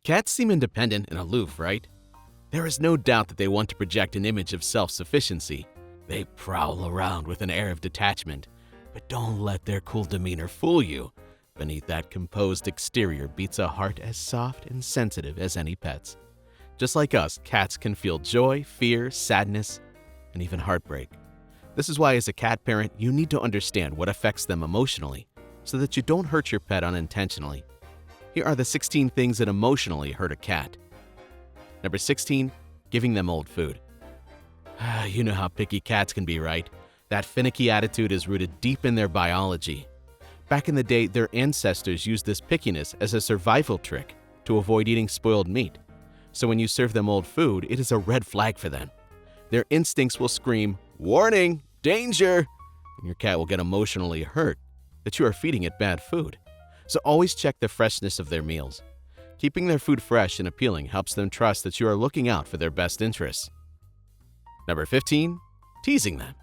Cats seem independent and aloof, right? There is no doubt that they want to project an image of self-sufficiency. They prowl around with an air of detachment, but don't let their cool demeanor fool you. Beneath that composed exterior beats a heart as soft and sensitive as any pet's. Just like us, cats can feel joy, fear, sadness, and even heartbreak. This is why as a cat parent, you need to understand what affects them emotionally so that you don't hurt your pet unintentionally. Here are the 16 things that emotionally hurt a cat. Number 16, giving them old food. You know how picky cats can be, right? That finicky attitude is rooted deep in their biology. Back in the day, their ancestors used this pickiness as a survival trick to avoid eating spoiled meat. So when you serve them old food, it is a red flag for them. Their instincts will scream, "Warning! Danger!" and your cat will get emotionally hurt that you are feeding it bad food. So always check the freshness of their meals. Keeping their food fresh and appealing helps them trust that you are looking out for their best interests. Number 15, teasing them.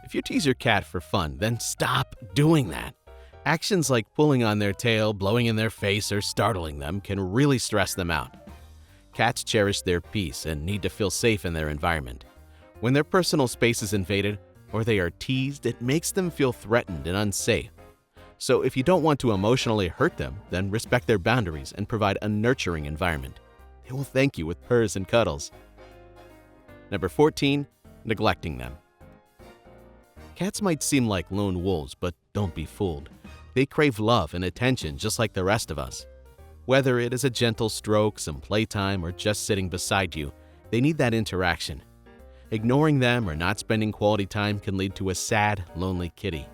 If you tease your cat for fun, then stop doing that. Actions like pulling on their tail, blowing in their face, or startling them can really stress them out. Cats cherish their peace and need to feel safe in their environment. When their personal space is invaded or they are teased, it makes them feel threatened and unsafe. So if you don't want to emotionally hurt them, then respect their boundaries and provide a nurturing environment. They will thank you with purrs and cuddles. Number 14, neglecting them. Cats might seem like lone wolves, but don't be fooled. They crave love and attention just like the rest of us. Whether it is a gentle stroke, some playtime, or just sitting beside you, they need that interaction. Ignoring them or not spending quality time can lead to a sad, lonely kitty.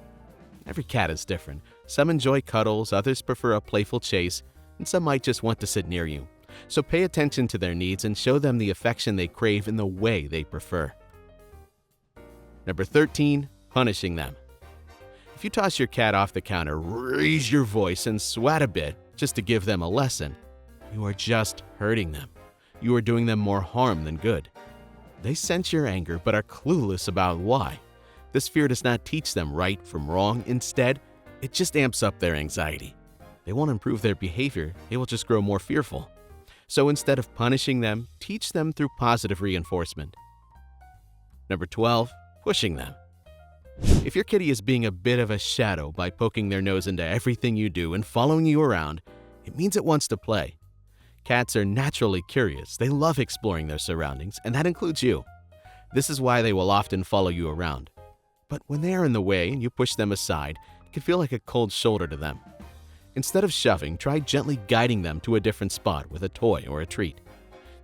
Every cat is different. Some enjoy cuddles, others prefer a playful chase, and some might just want to sit near you. So pay attention to their needs and show them the affection they crave in the way they prefer. Number 13, punishing them. If you toss your cat off the counter, raise your voice, and swat a bit just to give them a lesson, you are just hurting them. You are doing them more harm than good. They sense your anger but are clueless about why. This fear does not teach them right from wrong. Instead, it just amps up their anxiety. They won't improve their behavior, they will just grow more fearful. So instead of punishing them, teach them through positive reinforcement. Number 12, pushing them. If your kitty is being a bit of a shadow by poking their nose into everything you do and following you around, it means it wants to play. Cats are naturally curious. They love exploring their surroundings, and that includes you. This is why they will often follow you around. But when they are in the way and you push them aside, it can feel like a cold shoulder to them. Instead of shoving, try gently guiding them to a different spot with a toy or a treat.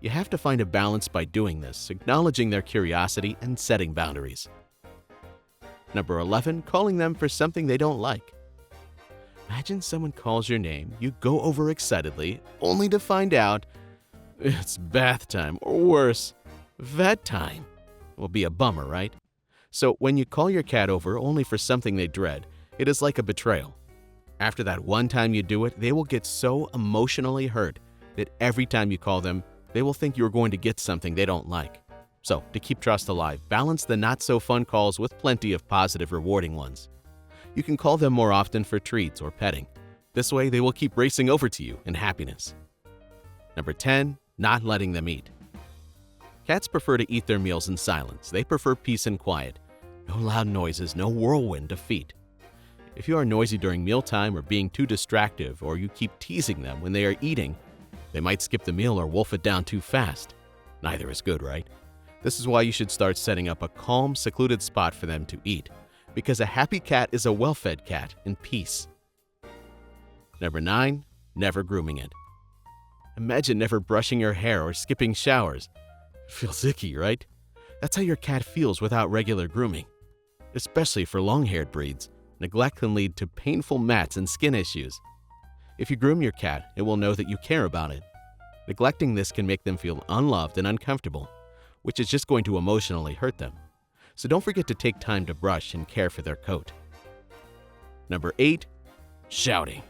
You have to find a balance by doing this, acknowledging their curiosity and setting boundaries. Number 11, calling them for something they don't like. Imagine someone calls your name, you go over excitedly, only to find out it's bath time, or worse, vet time. It will be a bummer, right? So when you call your cat over only for something they dread, it is like a betrayal. After that one time you do it, they will get so emotionally hurt that every time you call them, they will think you're going to get something they don't like. So, to keep trust alive, balance the not-so-fun calls with plenty of positive, rewarding ones. You can call them more often for treats or petting. This way, they will keep racing over to you in happiness. Number 10, not letting them eat. Cats prefer to eat their meals in silence. They prefer peace and quiet. No loud noises, no whirlwind of feet. If you are noisy during mealtime or being too distractive, or you keep teasing them when they are eating, they might skip the meal or wolf it down too fast. Neither is good, right? This is why you should start setting up a calm, secluded spot for them to eat, because a happy cat is a well-fed cat in peace. Number 9, never grooming it. Imagine never brushing your hair or skipping showers. It feels icky, right? That's how your cat feels without regular grooming. Especially for long-haired breeds, neglect can lead to painful mats and skin issues. If you groom your cat, it will know that you care about it. Neglecting this can make them feel unloved and uncomfortable, which is just going to emotionally hurt them. So don't forget to take time to brush and care for their coat. Number 8, shouting.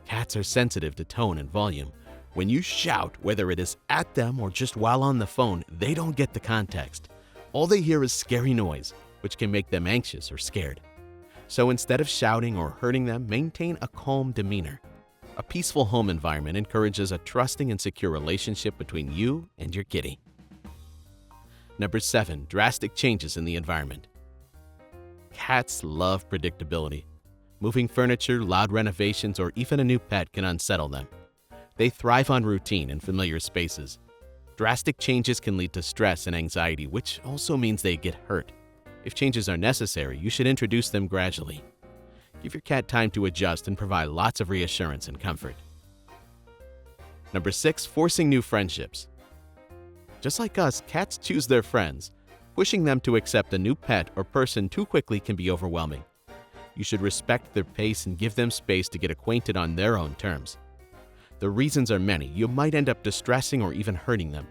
Cats are sensitive to tone and volume. When you shout, whether it is at them or just while on the phone, they don't get the context. All they hear is scary noise, which can make them anxious or scared. So instead of shouting or hurting them, maintain a calm demeanor. A peaceful home environment encourages a trusting and secure relationship between you and your kitty. Number 7, drastic changes in the environment. Cats love predictability. Moving furniture, loud renovations, or even a new pet can unsettle them. They thrive on routine and familiar spaces. Drastic changes can lead to stress and anxiety, which also means they get hurt. If changes are necessary, you should introduce them gradually. Give your cat time to adjust and provide lots of reassurance and comfort. Number 6, forcing new friendships. Just like us, cats choose their friends. Pushing them to accept a new pet or person too quickly can be overwhelming. You should respect their pace and give them space to get acquainted on their own terms. The reasons are many. You might end up distressing or even hurting them.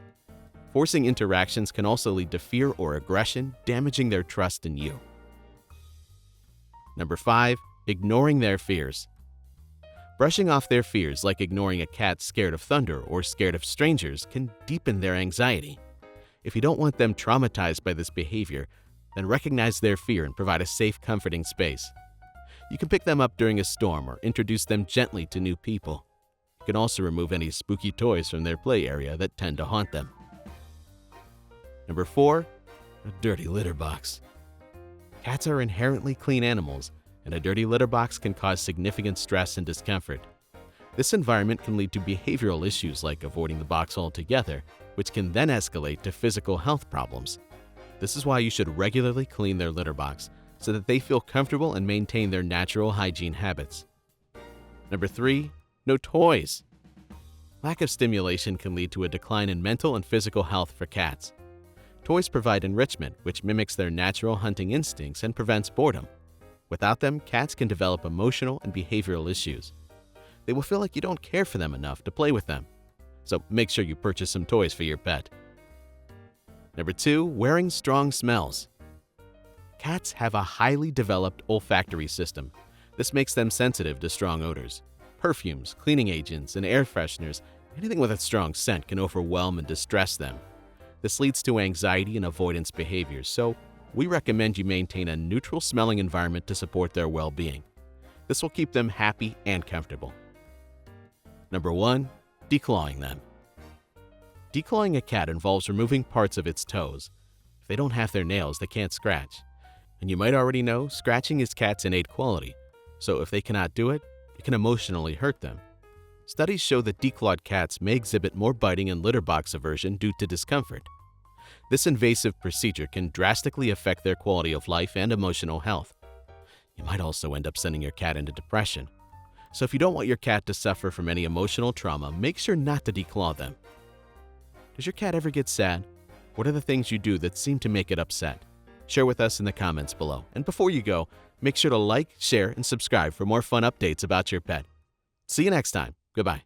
Forcing interactions can also lead to fear or aggression, damaging their trust in you. Number 5, ignoring their fears. Brushing off their fears, like ignoring a cat scared of thunder or scared of strangers, can deepen their anxiety. If you don't want them traumatized by this behavior, then recognize their fear and provide a safe, comforting space. You can pick them up during a storm or introduce them gently to new people. You can also remove any spooky toys from their play area that tend to haunt them. Number 4, a dirty litter box. Cats are inherently clean animals, and a dirty litter box can cause significant stress and discomfort. This environment can lead to behavioral issues like avoiding the box altogether, which can then escalate to physical health problems. This is why you should regularly clean their litter box so that they feel comfortable and maintain their natural hygiene habits. Number 3, no toys. Lack of stimulation can lead to a decline in mental and physical health for cats. Toys provide enrichment, which mimics their natural hunting instincts and prevents boredom. Without them, cats can develop emotional and behavioral issues. They will feel like you don't care for them enough to play with them. So make sure you purchase some toys for your pet. Number 2, wearing strong smells. Cats have a highly developed olfactory system. This makes them sensitive to strong odors. Perfumes, cleaning agents, and air fresheners, anything with a strong scent can overwhelm and distress them. This leads to anxiety and avoidance behaviors, so we recommend you maintain a neutral smelling environment to support their well-being. This will keep them happy and comfortable. Number 1, declawing them. Declawing a cat involves removing parts of its toes. If they don't have their nails, they can't scratch. And you might already know, scratching is cats' innate quality, so if they cannot do it, it can emotionally hurt them. Studies show that declawed cats may exhibit more biting and litter box aversion due to discomfort. This invasive procedure can drastically affect their quality of life and emotional health. You might also end up sending your cat into depression. So if you don't want your cat to suffer from any emotional trauma, make sure not to declaw them. Does your cat ever get sad? What are the things you do that seem to make it upset? Share with us in the comments below. And before you go, make sure to like, share, and subscribe for more fun updates about your pet. See you next time. Goodbye.